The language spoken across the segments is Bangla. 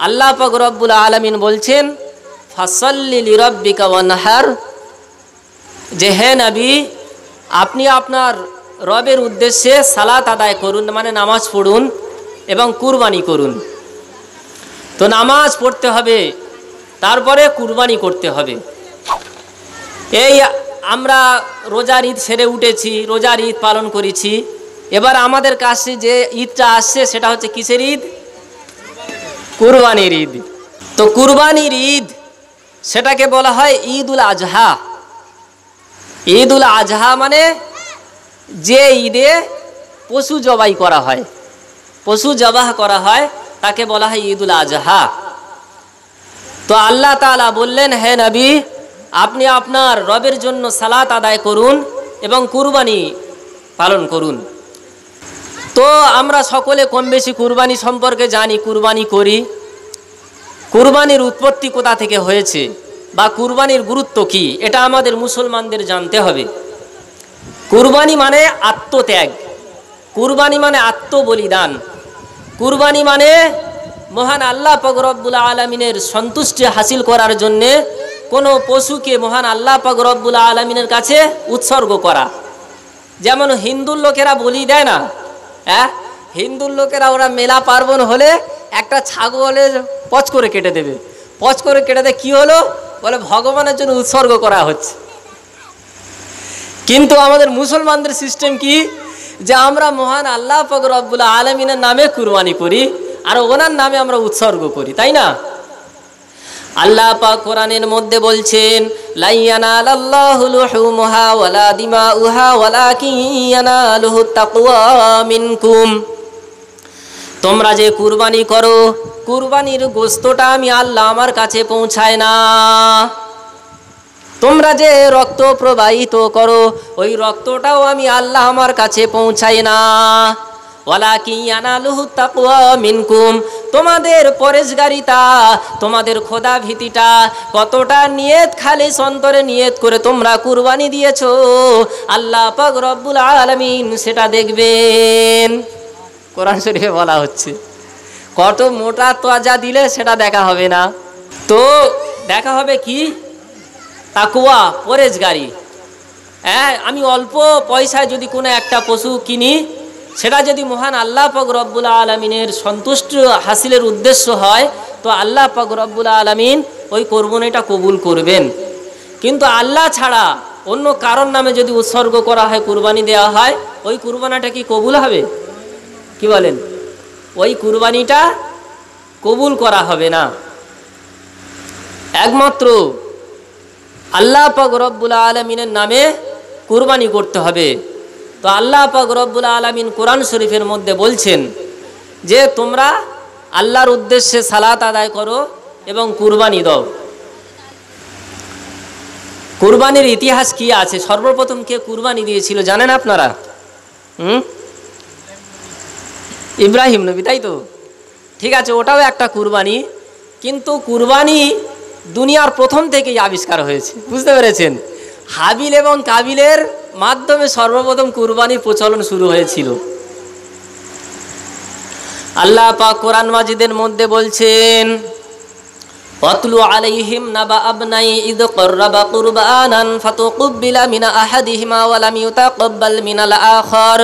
আল্লাহ পাক রব্বুল আলামিন বলছেন ফাসাল্লি লিরাব্বিকা ওয়ানহার, যে হে নবী আপনি আপনার রবের উদ্দেশ্যে সালাত আদায় করুন, মানে নামাজ পড়ুন এবং কুরবানি করুন। তো নামাজ পড়তে হবে, তারপরে কুরবানি করতে হবে। এই আমরা রোজার ঈদ সেরে উঠেছি, রোজার ঈদ পালন করেছি। এবার আমাদের কাছে যে ঈদটা আসছে সেটা হচ্ছে কিসের ঈদ? কুরবানির ঈদ। তো কুরবানির ঈদ সেটাকে বলা হয় ঈদ উল আজহা। ঈদ উল আজহা মানে যে ঈদে পশু জবাই করা হয়, পশু জবাহ করা হয় তাকে বলা হয় ঈদ উল আজহা। তো আল্লাহ তাআলা বললেন, হে নবী আপনি আপনার রবের জন্য সালাত আদায় করুন এবং কুরবানি পালন করুন। তো আমরা সকলে কম বেশি কুরবানি সম্পর্কে জানি, কুরবানি করি। কুরবানির উৎপত্তি কোথা থেকে হয়েছে বা কুরবানির গুরুত্ব কি, এটা আমাদের মুসলমানদের জানতে হবে। কুরবানি মানে আত্মত্যাগ, কুরবানি মানে আত্মবলিদান, কুরবানি মানে মহান আল্লাহ পাক রব্বুল আলামিনের সন্তুষ্টি হাসিল করার জন্যে কোনো পশুকে মহান আল্লাহ পাক রব্বুল আলামিনের কাছে উৎসর্গ করা। যেমন হিন্দুর লোকেরা বলি দেয় না, হ্যাঁ, হিন্দুর লোকেরা ওরা মেলা পার্বণ হলে একটা ছাগলের পচ করে কেটে দেবে, পচ করে কেটে দেয়, কী হলো বলে ভগবানের জন্য উৎসর্গ করা হচ্ছে। কিন্তু আমাদের মুসলমানদের সিস্টেম কি, যে আমরা মহান আল্লাহ পাক রব্বুল আলামিনের নামে কুরবানি করি আর ওনার নামে আমরা উৎসর্গ করি, তাই না? আল্লাহ পাক কোরআনের মধ্যে বলছেন, লা ইয়ানালাল্লাহু লুহুমুহা ওয়ালা দিমাউহা ওয়ালাকিন ইয়ানালুহুত তাকওয়া মিনকুম। তোমরা যে কুরবানি করো, কুরবানির গোশতটা আমি আল্লাহ আমার কাছে পৌঁছায় না। তোমরা যে রক্ত প্রবাহিত করো, ওই রক্তটাও আমি আল্লাহ আমার কাছে পৌঁছাই না। ওয়ালাকিন ইয়ানালুহুত তাকওয়া মিনকুম, তোমাদের পরেশগারিতা, তোমাদের খোদা ভীতিটা, কতটা নিয়ত খালিস অন্তরে নিয়ত করে তোমরা কুরবানি দিয়েছো, আল্লাহ পাক রব্বুল আলামিন সেটা দেখবেন। কোরআন শরীফে বলা হচ্ছে, কত মোটা তোয়াজা দিলে সেটা দেখা হবে না, তো দেখা হবে কি তাকওয়া, পরেশগারি। হ্যাঁ, আমি অল্প পয়সায় যদি কোনো একটা পশু কিনি, সেটা যদি মহান আল্লাহ পাক রব্বুল আলামিনের সন্তুষ্টি হাসিলের উদ্দেশ্য হয়, তো আল্লাহ পাক রব্বুল আলামিন ওই কুরবানিটা কবুল করবেন। কিন্তু আল্লাহ ছাড়া অন্য কারোর নামে যদি উৎসর্গ করা হয়, কুরবানি দেওয়া হয়, ওই কুরবানিটা কি কবুল হবে? কি বলেন? ওই কুরবানিটা কবুল করা হবে না। একমাত্র আল্লাহ পাক রব্বুল আলামিনের নামে কুরবানি করতে হবে। তো আল্লাহ পাক রব্বুল আলামিন কোরআন শরীফের মধ্যে বলছেন যে তোমরা আল্লাহর উদ্দেশ্যে সালাত আদায় করো এবং কুরবানি দাও। কুরবানির ইতিহাস কি আছে? সর্বপ্রথম কে কুরবানি দিয়েছিল জানেন আপনারা? ইব্রাহিম নবী, তাই তো? ঠিক আছে, ওটাও একটা কুরবানি, কিন্তু কুরবানি দুনিয়ার প্রথম থেকেই আবিষ্কার হয়েছে, বুঝতে পেরেছেন? হাবিল এবং কাবিলের মাধ্যমে সর্বপ্রথম কুরবানির প্রচলন শুরু হয়েছিল। আল্লাহ পাক কোরআন মাজিদের মধ্যে বলছেন, ওয়াতলু আলাইহিম নাবা আবনাই ইদ কররাবা কুরবানান ফাতুকুব্বিলা মিন আহাদিহিমা ওয়া লাম ইউতাকাব্বাল মিনাল আখার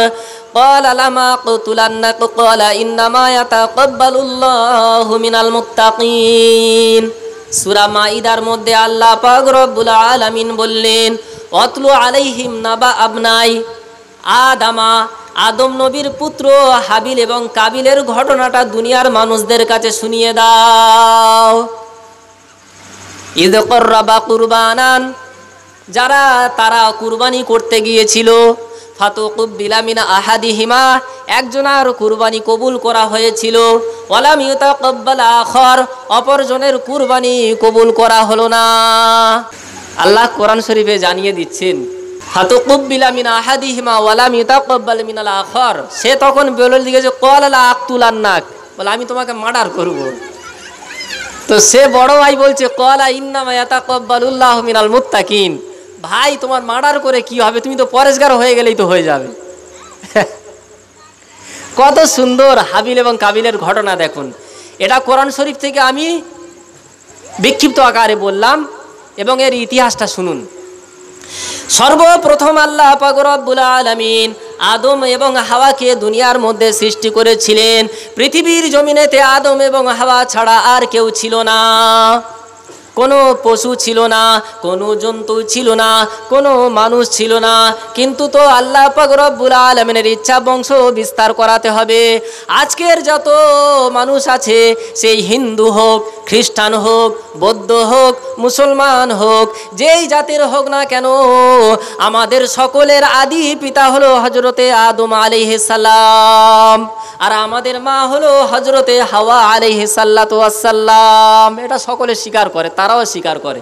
ক্বালা লামা ক্তুলান্নাকা ক্বালা ইন্নামা ইয়াতাকাব্বালুল্লাহু মিনাল মুত্তাকিন। সূরা মাইদার মধ্যে আল্লাহ পাক রব্বুল আলামিন বললেন, ওয়াতলু আলাইহিম নাবা আবনাই আদামা, আদম নবীর পুত্র হাবিল এবং কাবিলের ঘটনাটা দুনিয়ার মানুষদের কাছে শুনিয়ে দাও। ইদ কররাবা কুরবানান, তারা কুরবানি করতে গিয়েছিল, ফাতুকুব্বিলা মিন আহাদিহিমা, একজনের কুরবানি কবুল করা হয়েছিল, ওয়ালাম ইউতাকাব্বাল আখার, অপরজনের কুরবানি কবুল করা হলো না। আল্লাহ কোরআন শরীফে জানিয়ে দিচ্ছেন, ফাতুকুব্বিলা মিন আহাদিহিমা ওয়ালাম ইউতাকাব্বাল মিনাল আখার। সে তখন বলে দিয়েছে, ক্বালা লা আকতুলান্নাক, বলে আমি তোমাকে মার্ডার করব। তো সে বড় ভাই বলছে, ক্বালা ইন্নামা ইয়াতাকাব্বালুল্লাহু মিনাল মুত্তাকিন, ভাই তোমার মার্ডার করে কি হবে, তুমি তো পরেশগার হয়ে গেলেই তো হয়ে যাবে। কত সুন্দর হাবিল এবং কাবিলের ঘটনা দেখুন। এটা কোরআন শরীফ থেকে আমি বিক্ষিপ্ত আকারে বললাম এবং এর ইতিহাসটা শুনুন। সর্বপ্রথম আল্লাহ পাক রব্বুল আলামিন আদম এবং হাওয়াকে দুনিয়ার মধ্যে সৃষ্টি করেছিলেন। পৃথিবীর জমিনেতে আদম এবং হাওয়া ছাড়া আর কেউ ছিল না, কোনো পশু ছিল না, কোনো জন্তু ছিল না, কোনো মানুষ ছিল না। কিন্তু তো আল্লাহ পাক রব্বুল আলামিনের ইচ্ছা বংশ বিস্তার করাতে হবে। আজকের যত মানুষ আছে, সেই হিন্দু হোক, খ্রিস্টান হোক, বৌদ্ধ হোক, মুসলমান হোক, যেই জাতির হোক না কেন, আমাদের সকলের আদি পিতা হলো হজরতে আদম আলাইহিস সালাম, আর আমাদের মা হলো হজরতে হাওয়া আলাইহিস সালাতু ওয়াস সালাম। এটা সকলে স্বীকার করে, তারাও স্বীকার করে।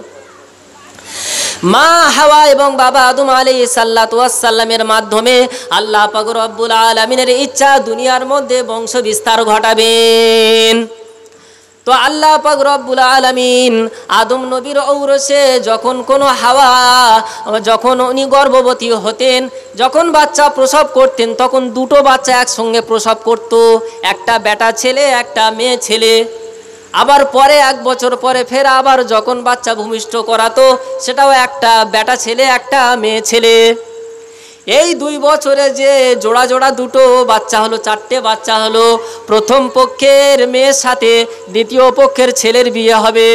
মা হাওয়া এবং বাবা আদম আলাইহিস সালাতু ওয়াস সালামের মাধ্যমে আল্লাহ পাক রব্বুল আলামিনের ইচ্ছা দুনিয়ার মধ্যে বংশ বিস্তার ঘটাবেন। তো আল্লাহ পাক রব্বুল আলামিন আদম নবীর ঔরসে যখন কোনো হাওয়া, যখন উনি গর্ভবতী হতেন, যখন বাচ্চা প্রসব করতেন, তখন দুটো বাচ্চা একসঙ্গে প্রসব করত, একটা বেটা ছেলে, একটা মেয়ে ছেলে। আবার পরে 1 বছর পরে ফের আবার যখন বাচ্চা ভূমিষ্ঠ করাতো, সেটাও একটা বেটা ছেলে, একটা মেয়ে ছেলে। এই 2 বছরে যে জোড়া জোড়া দুটো বাচ্চা হলো, 4টে বাচ্চা হলো। প্রথম পক্ষের মেয়ের সাথে দ্বিতীয় পক্ষের ছেলের বিয়ে হবে,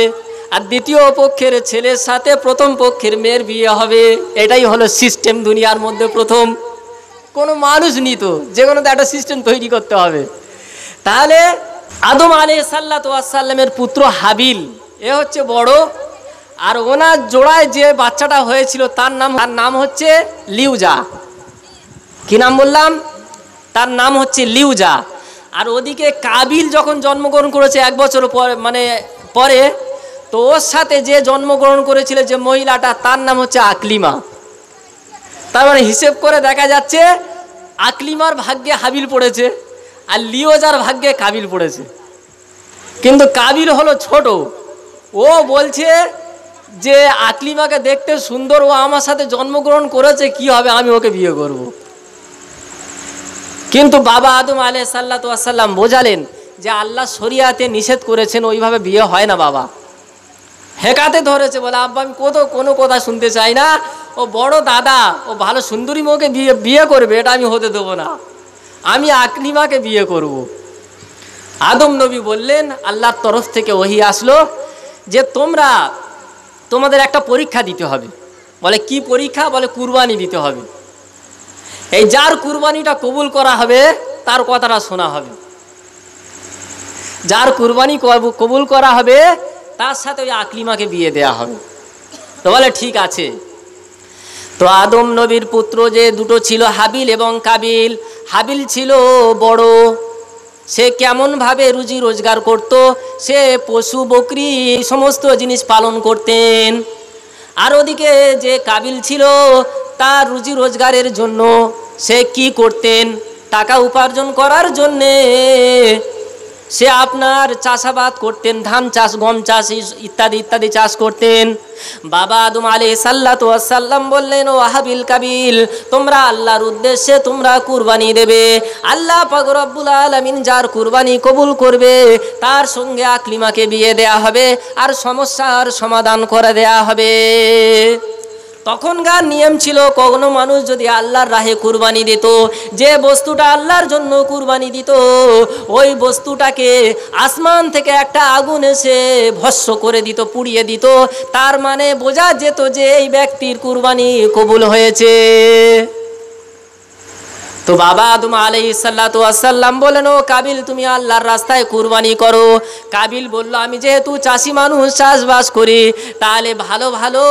আর দ্বিতীয় পক্ষের ছেলের সাথে প্রথম পক্ষের মেয়ের বিয়ে হবে। এটাই হলো সিস্টেম দুনিয়ার মধ্যে প্রথম। কোনো মানুষ নিত, যে কোনো একটা সিস্টেম তৈরি করতে হবে। তাহলে আদম আলাইহিস সালাতু ওয়াস সালামের পুত্র হাবিল, এ হচ্ছে বড়, আর ওনার জোড়ায় যে বাচ্চাটা হয়েছিল তার নাম হচ্ছে লিউজা। কি নাম বললাম? তার নাম হচ্ছে লিউজা। আর ওদিকে কাবিল যখন জন্মগ্রহণ করেছে 1 বছর পরে, তো ওর সাথে যে জন্মগ্রহণ করেছিল যে মহিলাটা, তার নাম হচ্ছে আকলিমা। তার মানে হিসেব করে দেখা যাচ্ছে আকলিমার ভাগ্যে হাবিল পড়েছে, আর লিওজার ভাগ্যে কাবিল পড়েছে। কিন্তু কাবিল হলো ছোট, ও বলছে যে আকলিমাকে দেখতে সুন্দর, ও আমার সাথে জন্মগ্রহণ করেছে, কি হবে, আমি ওকে বিয়ে করব। কিন্তু বাবা আদম আলাইহিস সালাতু ওয়াস সালাম বোঝালেন যে আল্লাহ শরিয়াতে নিষেধ করেছেন, ওইভাবে বিয়ে হয় না। বাবা হেকাতে ধরেছে, বলে আব্বা আমি কোনো কথা শুনতে চাই না, ও বড় দাদা, ও ভালো সুন্দরী মেয়েকে বিয়ে করবে, এটা আমি হতে দেবো না, আমি আকলিমাকে বিয়ে করব। আদম নবী বললেন, আল্লাহর তরফ থেকে ওহী আসলো যে তোমাদের একটা পরীক্ষা দিতে হবে। বলে কি পরীক্ষা? বলে কুরবানি দিতে হবে। এই যার কুরবানিটা কবুল করা হবে তার কথাটা শোনা হবে, যার কুরবানি কবুল করা হবে তার সাথে ওই আকলিমাকে বিয়ে দেয়া হবে। তো বলে ঠিক আছে। তো আদম নবীর পুত্র যে দুটো ছিল, হাবিল এবং কাবিল। হাবিল ছিল বড়, সে কেমনভাবে রুজি রোজগার করত, সে পশু বকরি সমস্ত জিনিস পালন করতেন। আর ওদিকে যে কাবিল ছিল, তার রুজি রোজগারের জন্য সে কি করতেন, টাকা উপার্জন করার জন্যে সে আপনার চাষাবাদ করতেন, ধান চাষ, গম চাষ ইত্যাদি ইত্যাদি চাষ করতেন। বাবা আদম আলাইহিস সালাতু ওয়াস সালাম বললেন, ও হাবিল কাবিল, তোমরা আল্লাহর উদ্দেশ্যে তোমরা কুরবানি দেবে। আল্লাহ পাক রব্বুল আলামিন যার কুরবানি কবুল করবে তার সঙ্গে আকলিমাকে বিয়ে দেয়া হবে, আর সমস্যার সমাধান করে দেয়া হবে। তখনকার নিয়ম ছিল, কোনো মানুষ যদি আল্লাহর রাহে কুরবানি দিত, যে বস্তুটা আল্লাহর জন্য কুরবানি দিত, ওই বস্তুটাকে আসমান থেকে একটা আগুন এসে ভস্ম করে দিত, পুড়িয়ে দিত। তার মানে বোঝা যেত যে এই ব্যক্তির কুরবানি কবুল হয়েছে। তো বাবা আদম আলাইহিস সালাতু ওয়াস সালাম বলেন, ও কাবিল, তুমি আল্লাহর রাস্তায় কুরবানি করো। কাবিল বলল, আমি যেহেতু চাষি মানুষ, চাষবাস করি, তাহলে ভালো ভালো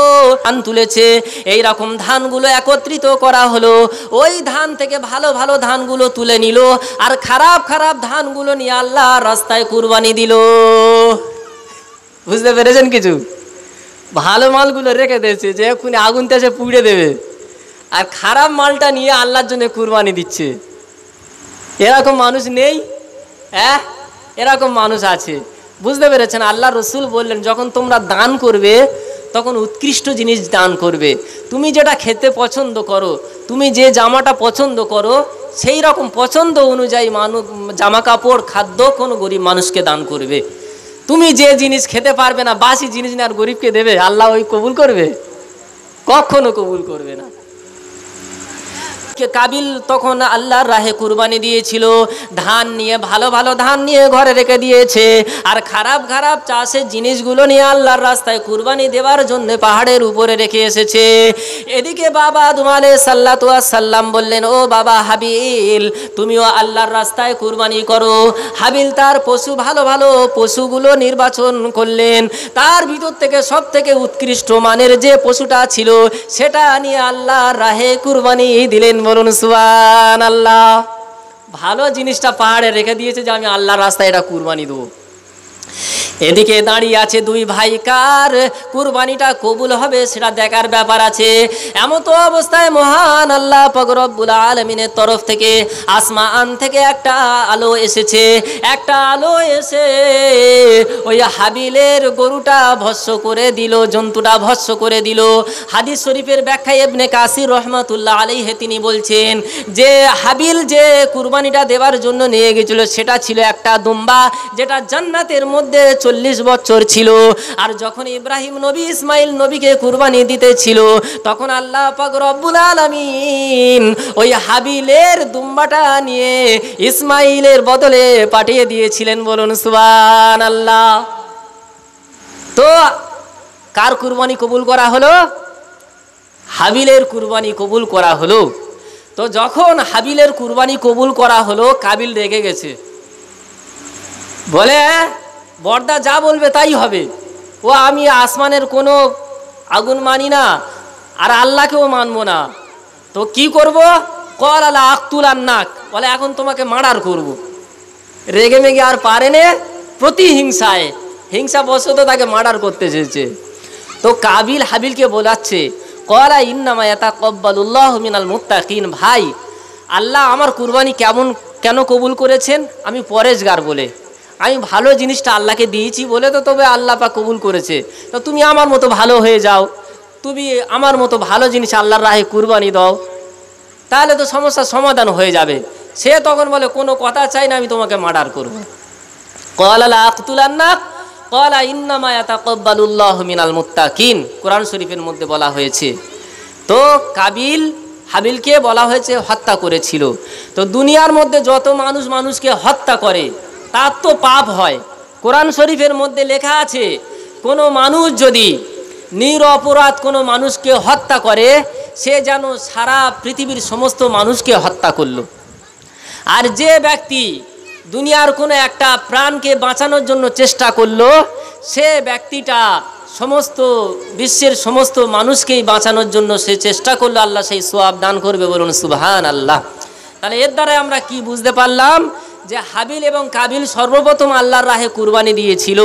ধান তুলেছে, এই রকম ধানগুলো একত্রিত করা হলো। ওই ধান থেকে ভালো ভালো ধানগুলো তুলে নিল, আর খারাপ খারাপ ধানগুলো নিয়ে আল্লাহর রাস্তায় কুরবানি দিল। বুঝতে পেরেছেন কিছু? ভালো মালগুলো রেখে দিয়েছে যে এক্ষুনি আগুন তেসে পুড়ে দেবে, আর খারাপ মালটা নিয়ে আল্লাহর জন্য কুরবানি দিচ্ছে। এরকম মানুষ নেই? হ্যাঁ, এরকম মানুষ আছে। বুঝতে পেরেছেন? আল্লাহ রসুল বললেন, যখন তোমরা দান করবে তখন উৎকৃষ্ট জিনিস দান করবে। তুমি যেটা খেতে পছন্দ করো, তুমি যে জামাটা পছন্দ করো, সেই রকম পছন্দ অনুযায়ী জামা কাপড় খাদ্য কোনো গরিব মানুষকে দান করবে। তুমি যে জিনিস খেতে পারবে না, বাসি জিনিস না আর গরিবকে দেবে, আল্লাহ ওই কবুল করবে? কখনো কবুল করবে না। কাবিল তখন আল্লাহর রাহে কুরবানি দিয়েছিল, ধান নিয়ে, ভালো ভালো ধান নিয়ে ঘরে রেখে দিয়েছে, আর খারাপ খারাপ চাষের জিনিসগুলো নিয়ে আল্লাহর রাস্তায় কুরবানি দেওয়ার জন্য পাহাড়ের উপরে রেখে এসেছে। এদিকে বাবা আদম আলাইহিস সালাম বললেন, ও বাবা হাবিল, তুমিও আল্লাহর রাস্তায় কুরবানি করো। হাবিল তার পশু, ভালো ভালো পশুগুলো নির্বাচন করলেন, তার ভিতর থেকে সব থেকে উৎকৃষ্ট মানের যে পশুটা ছিল সেটা নিয়ে আল্লাহর রাহে কুরবানি দিলেন। বলুন সুবহানাল্লাহ। ভালো জিনিসটা পাহাড়ে রেখে দিয়েছে যে আমি আল্লাহর রাস্তায় এটা কুরবানি দেবো। এদিকে দাঁড়িয়ে আছে দুই ভাই, কার কুরবানিটা কবুল হবে সেটা দেখার ব্যাপার আছে। এমতো অবস্থায় মহান আল্লাহ পাক রব্বুল আলামিনের তরফ থেকে আসমান থেকে একটা আলো এসেছে। একটা আলো এসে ওই হাবিলের গরুটা ভস্ম করে দিল, জন্তুটা ভস্ম করে দিল। হাদিস শরীফের ব্যাখ্যায় ইবনে কাসির রহমাতুল্লাহ আলাইহি তিনি বলছেন যে হাবিল যে কুরবানিটা দেওয়ার জন্য নিয়ে গেছিল সেটা ছিল একটা দুম্বা, যেটা জান্নাতের মধ্যে 40 বছর ছিল। আর যখন ইব্রাহিম নবী ইসমাইল নবীকে কুরবানি দিতে ছিল তখন আল্লাহ পাক রব্বুল আলামিন ওই হাবিলের দুম্বাটা নিয়ে ইসমাইলের বদলে পাঠিয়ে দিয়েছিলেন। বলুন সুবহানাল্লাহ। তো কার কুরবানি কবুল করা হলো? হাবিলের কুরবানি কবুল করা হলো। তো যখন হাবিলের কুরবানি কবুল করা হলো, কাবিল রেগে গেছে, বলে বর্দা যা বলবে তাই হবে। ও আমি আসমানের কোনো আগুন মানি না আর আল্লাহকেও মানবো না, তো কি করব? কল আলা আক্তুল আন্নাক, বলে এখন তোমাকে মার্ডার করব। রেগে মেগে আর পারে না, প্রতিহিংসায়, হিংসা বশত তাকে মার্ডার করতে চেয়েছে। তো কাবিল হাবিলকে বলাচ্ছে, কলা ইন্নামা ইয়াতাকাব্বালুল্লাহু মিনাল মুত্তাকিন, ভাই আল্লাহ আমার কুরবানি কেন কবুল করেছেন? আমি পরেশগার বলে, আমি ভালো জিনিসটা আল্লাহকে দিয়েছি বলে তো তবে আল্লাহ পাক কবুল করেছে। তো তুমি আমার মতো ভালো হয়ে যাও, তুমি আমার মতো ভালো জিনিস আল্লাহর রাহে কুরবানি দাও, তাহলে তো সমস্যার সমাধান হয়ে যাবে। সে তখন বলে কোনো কথা চাই না, আমি তোমাকে মার্ডার করব। ক্বালা লা আকতুলান্নাক ক্বালা ইন্নামা ইয়াতাকাব্বালুল্লাহু মিনাল মুত্তাকিন, কোরআন শরীফের মধ্যে বলা হয়েছে। তো কাবিল হাবিলকে বলা হয়েছে হত্যা করেছিল। তো দুনিয়ার মধ্যে যত মানুষ মানুষকে হত্যা করে তার তো পাপ হয়। কোরআন শরীফের মধ্যে লেখা আছে, কোনো মানুষ যদি নিরপরাধ কোনো মানুষকে হত্যা করে সে যেন সারা পৃথিবীর সমস্ত মানুষকে হত্যা করলো। আর যে ব্যক্তি দুনিয়ার কোনো একটা প্রাণকে বাঁচানোর জন্য চেষ্টা করলো সে ব্যক্তিটা সমস্ত বিশ্বের সমস্ত মানুষকেই বাঁচানোর জন্য সে চেষ্টা করলো, আল্লাহ সেই সওয়াব দান করবে। বলুন সুবহানাল্লাহ। তাহলে এর দ্বারা আমরা কি বুঝতে পারলাম? যে হাবিল এবং কাবিল সর্বপ্রথম আল্লাহর রাহে কুরবানি দিয়েছিল।